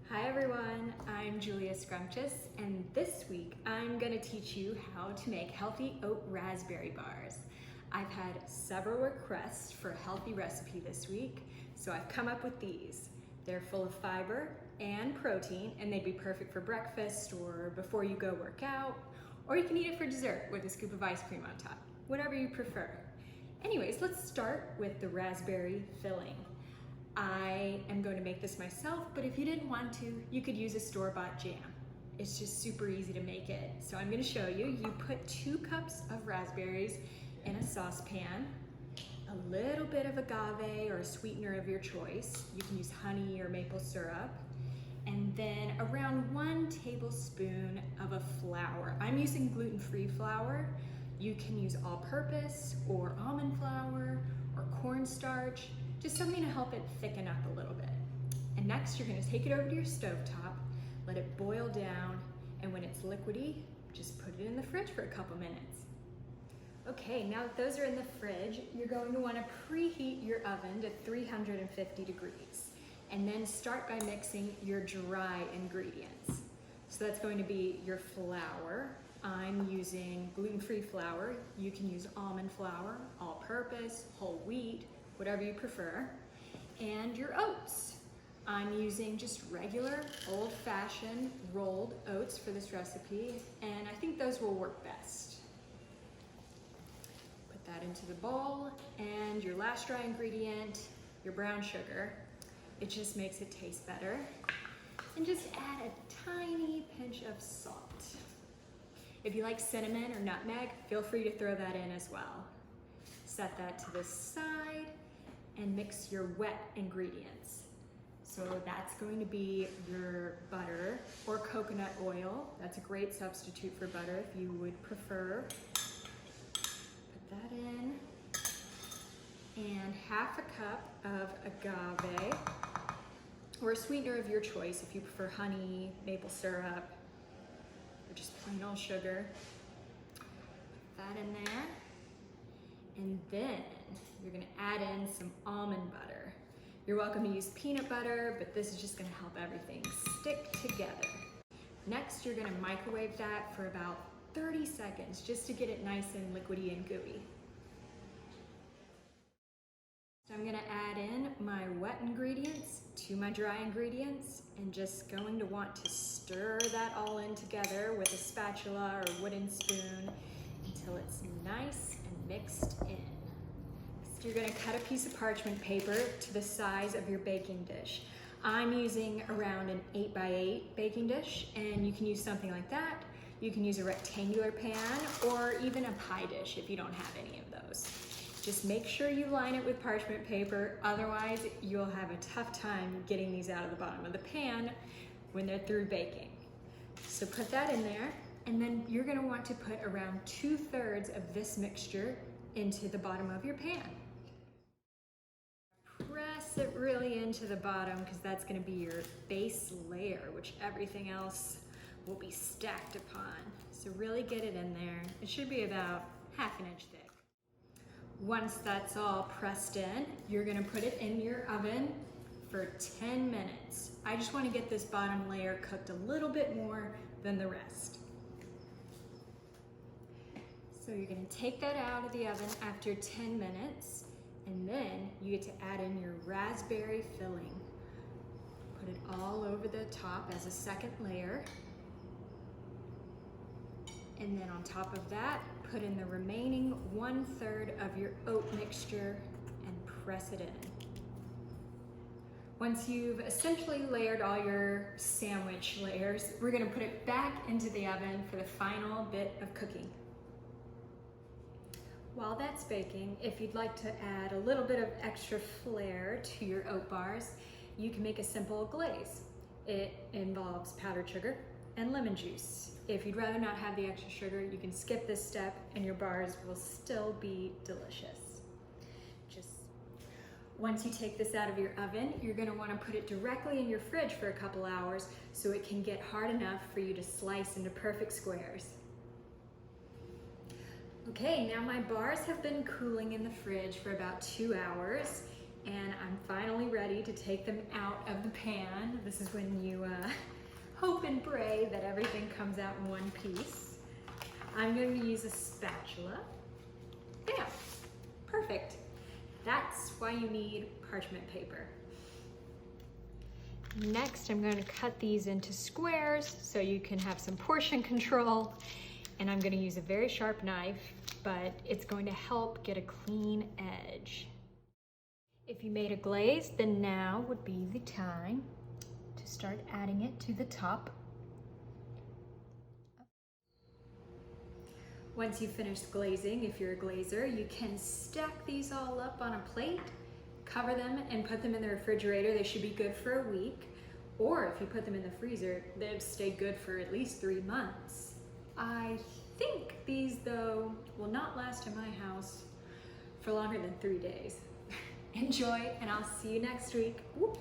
Hi everyone, I'm Julia Scrumptious, and this week I'm going to teach you how to make healthy oat raspberry bars. I've had several requests for a healthy recipe this week, so I've come up with these. They're full of fiber and protein, and they'd be perfect for breakfast or before you go work out, or you can eat it for dessert with a scoop of ice cream on top, whatever you prefer. Anyways, let's start with the raspberry filling. I am going to make this myself, but if you didn't want to, you could use a store-bought jam. It's just super easy to make it. So I'm going to show you. You put 2 cups of raspberries in a saucepan, a little bit of agave or a sweetener of your choice. You can use honey or maple syrup, and then around 1 tablespoon of a flour. I'm using gluten-free flour. You can use all-purpose or almond flour or cornstarch. Just something to help it thicken up a little bit. And next you're going to take it over to your stovetop, let it boil down, and when it's liquidy, just put it in the fridge for a couple minutes. Okay, now that those are in the fridge, you're going to want to preheat your oven to 350 degrees, and then start by mixing your dry ingredients. So that's going to be your flour. I'm using gluten-free flour. You can use almond flour, all-purpose, whole wheat, whatever you prefer, and your oats. I'm using just regular old-fashioned rolled oats for this recipe, and I think those will work best. Put that into the bowl, and your last dry ingredient, your brown sugar. It just makes it taste better. And just add a tiny pinch of salt. If you like cinnamon or nutmeg, feel free to throw that in as well. Set that to the side and mix your wet ingredients. So that's going to be your butter or coconut oil. That's a great substitute for butter if you would prefer. Put that in. And half a cup of agave or a sweetener of your choice if you prefer honey, maple syrup, or just plain old sugar. Put that in there. And then you're gonna add in some almond butter. You're welcome to use peanut butter, but this is just gonna help everything stick together. Next, you're gonna microwave that for about 30 seconds just to get it nice and liquidy and gooey. So I'm gonna add in my wet ingredients to my dry ingredients, and just going to want to stir that all in together with a spatula or wooden spoon until it's nice and mixed in. So you're gonna cut a piece of parchment paper to the size of your baking dish. I'm using around an 8x8 baking dish, and you can use something like that. You can use a rectangular pan or even a pie dish if you don't have any of those. Just make sure you line it with parchment paper, otherwise you'll have a tough time getting these out of the bottom of the pan when they're through baking. So put that in there, and then you're gonna want to put around 2/3 of this mixture into the bottom of your pan. Press it really into the bottom because that's gonna be your base layer, which everything else will be stacked upon. So really get it in there. It should be about 1/2 inch thick. Once that's all pressed in, you're gonna put it in your oven for 10 minutes. I just wanna get this bottom layer cooked a little bit more than the rest. So you're gonna take that out of the oven after 10 minutes, and then you get to add in your raspberry filling. Put it all over the top as a second layer. And then on top of that, put in the remaining 1/3 of your oat mixture and press it in. Once you've essentially layered all your sandwich layers, we're gonna put it back into the oven for the final bit of cooking. While that's baking, if you'd like to add a little bit of extra flair to your oat bars, you can make a simple glaze. It involves powdered sugar and lemon juice. If you'd rather not have the extra sugar, you can skip this step and your bars will still be delicious. Once you take this out of your oven, you're gonna wanna put it directly in your fridge for a couple hours so it can get hard enough for you to slice into perfect squares. Okay, now my bars have been cooling in the fridge for about 2 hours, and I'm finally finally ready to take them out of the pan. This is when you hope and pray that everything comes out in one piece. I'm going to use a spatula. Bam! Perfect. That's why you need parchment paper. Next, I'm going to cut these into squares so you can have some portion control. And I'm going to use a very sharp knife, but it's going to help get a clean edge. If you made a glaze, then now would be the time to start adding it to the top. Once you've finished glazing, if you're a glazer, you can stack these all up on a plate, cover them, and put them in the refrigerator. They should be good for a week. Or if you put them in the freezer, they'll stay good for at least 3 months. I think these, though, will not last in my house for longer than 3 days. Enjoy, and I'll see you next week. Whoop.